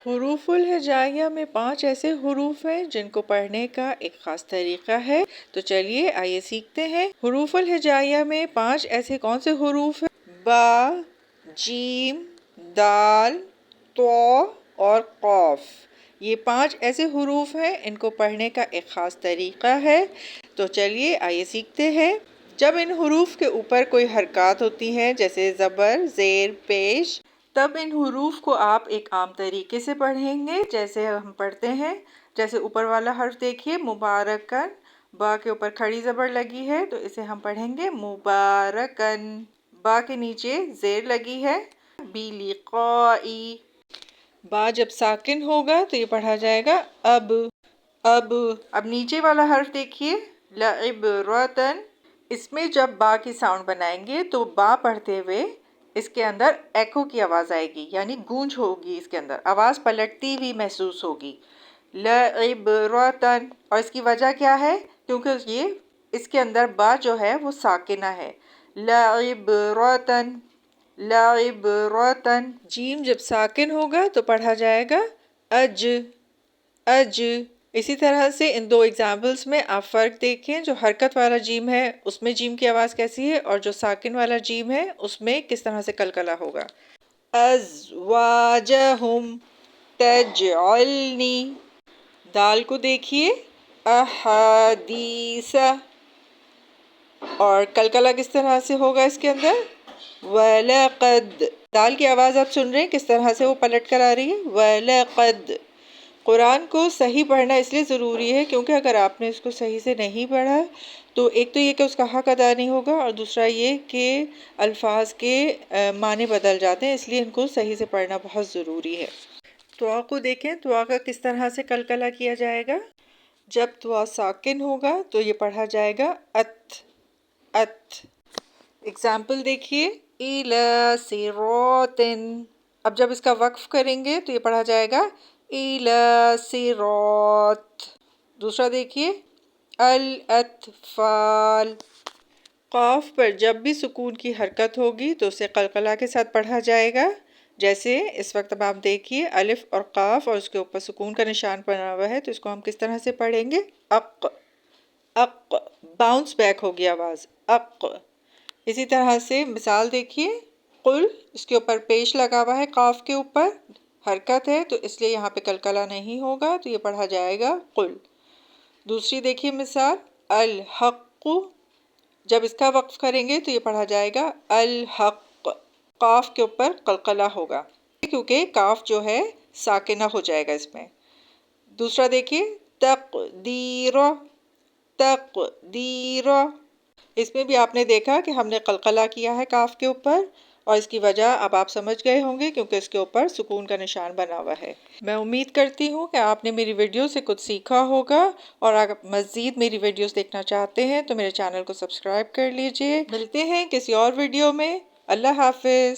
حروف الہجائیہ میں 5 ایسے حروف ہیں جن کو پڑھنے کا ایک خاص طریقہ ہے، تو چلیے آئیے سیکھتے ہیں۔ حروف الہجائیہ میں 5 ایسے کون سے حروف ہیں؟ با، جیم، دال، تو اور قاف۔ یہ 5 ایسے حروف ہیں، ان کو پڑھنے کا ایک خاص طریقہ ہے، تو چلیے آئیے سیکھتے ہیں۔ جب ان حروف کے اوپر کوئی حرکات ہوتی ہیں جیسے زبر، زیر، پیش، تب ان حروف کو آپ ایک عام طریقے سے پڑھیں گے جیسے ہم پڑھتے ہیں۔ جیسے اوپر والا حرف دیکھیے مبارکن، با کے اوپر کھڑی زبر لگی ہے تو اسے ہم پڑھیں گے مبارکن۔ با کے نیچے زیر لگی ہے بلقائی۔ با جب ساکن ہوگا تو یہ پڑھا جائے گا اب۔ اب نیچے والا حرف دیکھیے لعبرتن، اس میں جب با کی ساؤنڈ بنائیں گے تو با پڑھتے ہوئے اس کے اندر ایکو کی آواز آئے گی، یعنی گونج ہوگی، اس کے اندر آواز پلٹتی ہوئی محسوس ہوگی۔ لعبرتن، اور اس کی وجہ کیا ہے؟ کیونکہ یہ اس کے اندر با جو ہے وہ ساکنہ ہے۔ لعبرتن، لعبرتن۔ جیم جب ساکن ہوگا تو پڑھا جائے گا اج، اج۔ اسی طرح سے ان 2 ایگزامپلز میں آپ فرق دیکھیں، جو حرکت والا جیم ہے اس میں جیم کی آواز کیسی ہے، اور جو ساکن والا جیم ہے اس میں کس طرح سے قلقلہ ہوگا۔ ازواجہم تجعلنی۔ دال کو دیکھیے احادیث، اور قلقلہ کس طرح سے ہوگا اس کے اندر، وَلَقَدْ۔ دال کی آواز آپ سن رہے ہیں کس طرح سے وہ پلٹ کر آ رہی ہے، وَلَقَدْ۔ قرآن کو صحیح پڑھنا اس لیے ضروری ہے کیونکہ اگر آپ نے اس کو صحیح سے نہیں پڑھا تو ایک تو یہ کہ اس کا حق ادا نہیں ہوگا، اور دوسرا یہ کہ الفاظ کے معنی بدل جاتے ہیں، اس لیے ان کو صحیح سے پڑھنا بہت ضروری ہے۔ توا کو دیکھیں، توا کا کس طرح سے قلقلہ کیا جائے گا۔ جب توا ساکن ہوگا تو یہ پڑھا جائے گا ات، ات۔ اگزامپل دیکھیے اِلیٰ صِرَاطٍ۔ اب جب اس کا وقف کریں گے تو یہ پڑھا جائے گا اِلیٰ صِرَاط۔ دوسرا دیکھیے الاطفال۔ قاف پر جب بھی سکون کی حرکت ہوگی تو اسے قلقلہ کے ساتھ پڑھا جائے گا، جیسے اس وقت اب آپ دیکھیے الف اور قاف اور اس کے اوپر سکون کا نشان بنا ہوا ہے، تو اس کو ہم کس طرح سے پڑھیں گے، اق، اق۔ باؤنس بیک ہوگی آواز، اق۔ اسی طرح سے مثال دیکھیے قل، اس کے اوپر پیش لگا ہوا ہے، قاف کے اوپر حرکت ہے تو اس لیے یہاں پہ قلقلہ نہیں ہوگا، تو یہ پڑھا جائے گا قل۔ دوسری دیکھیے مثال الحق، جب اس کا وقف کریں گے تو یہ پڑھا جائے گا الحق۔ قاف کے اوپر قلقلہ ہوگا کیونکہ کاف جو ہے ساکنہ ہو جائے گا اس میں۔ دوسرا دیکھیے تقدیر، تقدیر۔ اس میں بھی آپ نے دیکھا کہ ہم نے قلقلہ کیا ہے کاف کے اوپر، اور اس کی وجہ اب آپ سمجھ گئے ہوں گے کیونکہ اس کے اوپر سکون کا نشان بنا ہوا ہے۔ میں امید کرتی ہوں کہ آپ نے میری ویڈیو سے کچھ سیکھا ہوگا، اور اگر مزید میری ویڈیوز دیکھنا چاہتے ہیں تو میرے چینل کو سبسکرائب کر لیجئے۔ ملتے ہیں کسی اور ویڈیو میں۔ اللہ حافظ۔